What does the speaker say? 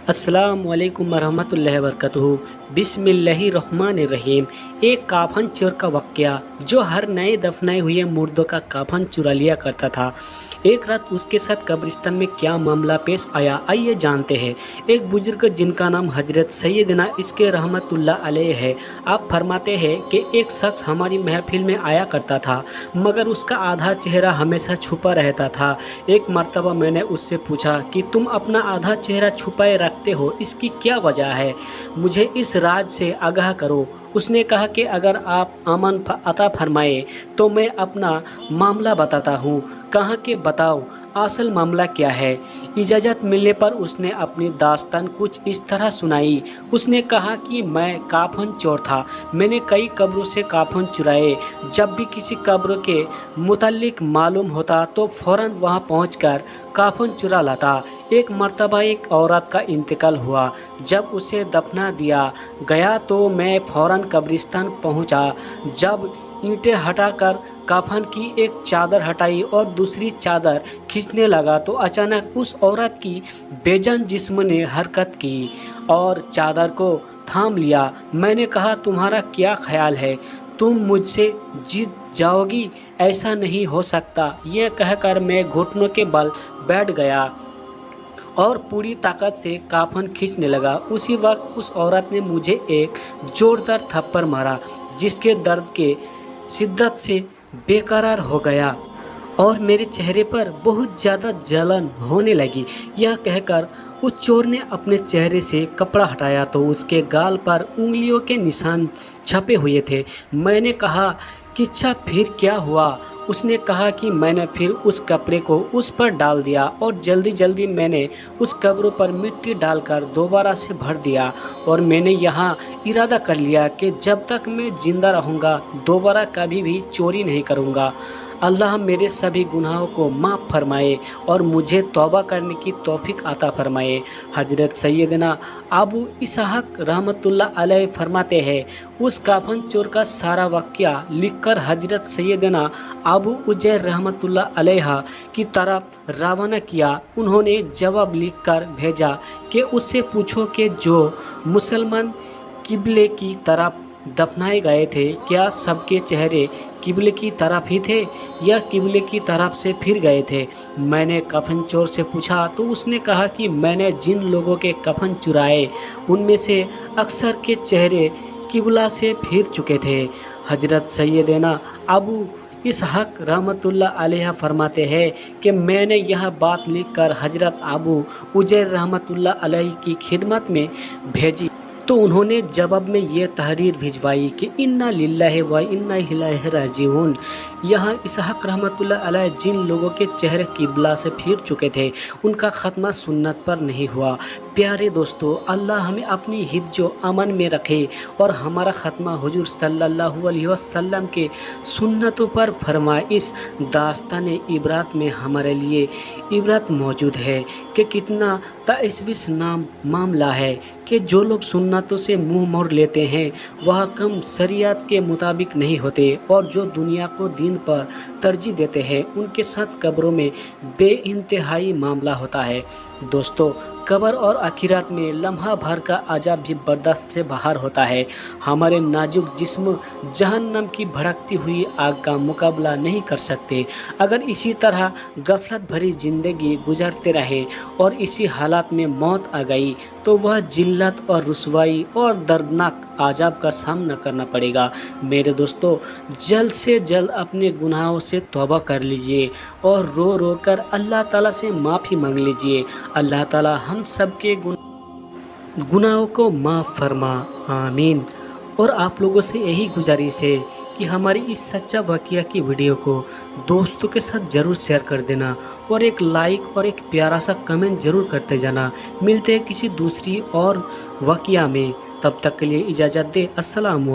अस्सलामुअलैकुम वरहमतुल्लाहि वबरकातुहू। बिस्मिल्लाहिर्रहमानिर्रहीम। एक काफन चोर का वाक़या जो हर नए दफनाए हुए मुर्दों का काफन चुरा लिया करता था। एक रात उसके साथ कब्रिस्तान में क्या मामला पेश आया, आइए जानते हैं। एक बुजुर्ग जिनका नाम हजरत सैयदना इसके रहमतुल्लाह अलैह है, आप फरमाते हैं कि एक शख्स हमारी महफिल में आया करता था, मगर उसका आधा चेहरा हमेशा छुपा रहता था। एक मर्तबा मैंने उससे पूछा कि तुम अपना आधा चेहरा छुपाए रखते हो, इसकी क्या वजह है? मुझे इस राज से आगाह करो। उसने कहा कि अगर आप अमन अता फरमाए तो मैं अपना मामला बताता हूँ। कहा कि बताओ असल मामला क्या है। इजाज़त मिलने पर उसने अपनी दास्तान कुछ इस तरह सुनाई। उसने कहा कि मैं काफन चोर था, मैंने कई कब्रों से काफन चुराए। जब भी किसी कब्र के मुताल्लिक मालूम होता तो फ़ौरन वहां पहुंचकर काफन चुरा लाता। एक मर्तबा एक औरत का इंतकाल हुआ। जब उसे दफना दिया गया तो मैं फ़ौरन कब्रिस्तान पहुंचा। जब ईंटें हटाकर कफन की एक चादर हटाई और दूसरी चादर खींचने लगा तो अचानक उस औरत की बेजान जिस्म ने हरकत की और चादर को थाम लिया। मैंने कहा, तुम्हारा क्या ख्याल है? तुम मुझसे जीत जाओगी? ऐसा नहीं हो सकता। यह कहकर मैं घुटनों के बल बैठ गया और पूरी ताकत से काफन खींचने लगा। उसी वक्त उस औरत ने मुझे एक जोरदार थप्पड़ मारा, जिसके दर्द के शिद्दत से बेकरार हो गया और मेरे चेहरे पर बहुत ज़्यादा जलन होने लगी। यह कहकर उस चोर ने अपने चेहरे से कपड़ा हटाया तो उसके गाल पर उंगलियों के निशान छपे हुए थे। मैंने कहा, किच्छा फिर क्या हुआ? उसने कहा कि मैंने फिर उस कपड़े को उस पर डाल दिया और जल्दी जल्दी मैंने उस कब्र पर मिट्टी डालकर दोबारा से भर दिया और मैंने यहाँ इरादा कर लिया कि जब तक मैं ज़िंदा रहूँगा दोबारा कभी भी चोरी नहीं करूँगा। अल्लाह मेरे सभी गुनाहों को माफ़ फरमाए और मुझे तौबा करने की तौफीक अता फरमाए। हजरत सैयदना अबू इसहाक रहमतुल्लाह अलैह फरमाते हैं, उस काफन चोर का सारा वाक़या लिखकर हजरत सैयदना अबू उजैर रहमतुल्लाह अलैहा की तरफ रवाना किया। उन्होंने जवाब लिखकर भेजा कि उससे पूछो कि जो मुसलमान किबले की तरफ दफनाए गए थे, क्या सबके चेहरे किबले की तरफ ही थे या किबले की तरफ से फिर गए थे? मैंने कफन चोर से पूछा तो उसने कहा कि मैंने जिन लोगों के कफन चुराए उनमें से अक्सर के चेहरे किबला से फिर चुके थे। हजरत सैयदना अबू इसहाक रहमतुल्लाह अलैह फरमाते हैं कि मैंने यह बात लिखकर हजरत अबू उजैर रहमतुल्लाह अलैह की खिदमत में भेजी तो उन्होंने जवाब में ये तहरीर भिजवाई कि इन्ना लिल्लाहि व इन्ना इलैहि राजिऊन। यहाँ इसहाक रहमतुल्लाह अलैह जिन लोगों के चेहरे किबला से फिर चुके थे उनका ख़त्मा सुन्नत पर नहीं हुआ। प्यारे दोस्तों, अल्लाह हमें अपनी हिफ्ज़ व अमन में रखे और हमारा ख़त्मा हुजूर सल्लल्लाहु अलैहि वसल्लम के सुन्नतों पर फरमाए। इस दास्तान इबरत में हमारे लिए इबरत मौजूद है कि कितना तअस्वीस नाम मामला है कि जो लोग सुन्नतों से मुंह मोड़ लेते हैं वह कम शरीयत के मुताबिक नहीं होते और जो दुनिया को दीन पर तरजीह देते हैं उनके साथ कब्रों में बेइंतहाई मामला होता है। दोस्तों, कब्र और आखिरत में लम्हा भर का अजाब भी बर्दाश्त से बाहर होता है। हमारे नाजुक जिस्म जहन्नम की भड़कती हुई आग का मुकाबला नहीं कर सकते। अगर इसी तरह गफलत भरी ज़िंदगी गुजरते रहे और इसी हालात में मौत आ गई तो वह जिल्लत और रुसवाई और दर्दनाक अजाब का सामना करना पड़ेगा। मेरे दोस्तों, जल्द से जल्द अपने गुनाहों से तौबा कर लीजिए और रो रो कर अल्लाह ताला से माफ़ी मांग लीजिए। अल्लाह ताला हम सबके गुनाहों को माफ़ फरमा, आमीन। और आप लोगों से यही गुजारिश है कि हमारी इस सच्चा वाक़या की वीडियो को दोस्तों के साथ ज़रूर शेयर कर देना और एक लाइक और एक प्यारा सा कमेंट ज़रूर करते जाना। मिलते हैं किसी दूसरी और वाक़या में, तब तक के लिए इजाज़त दे। अस्सलाम।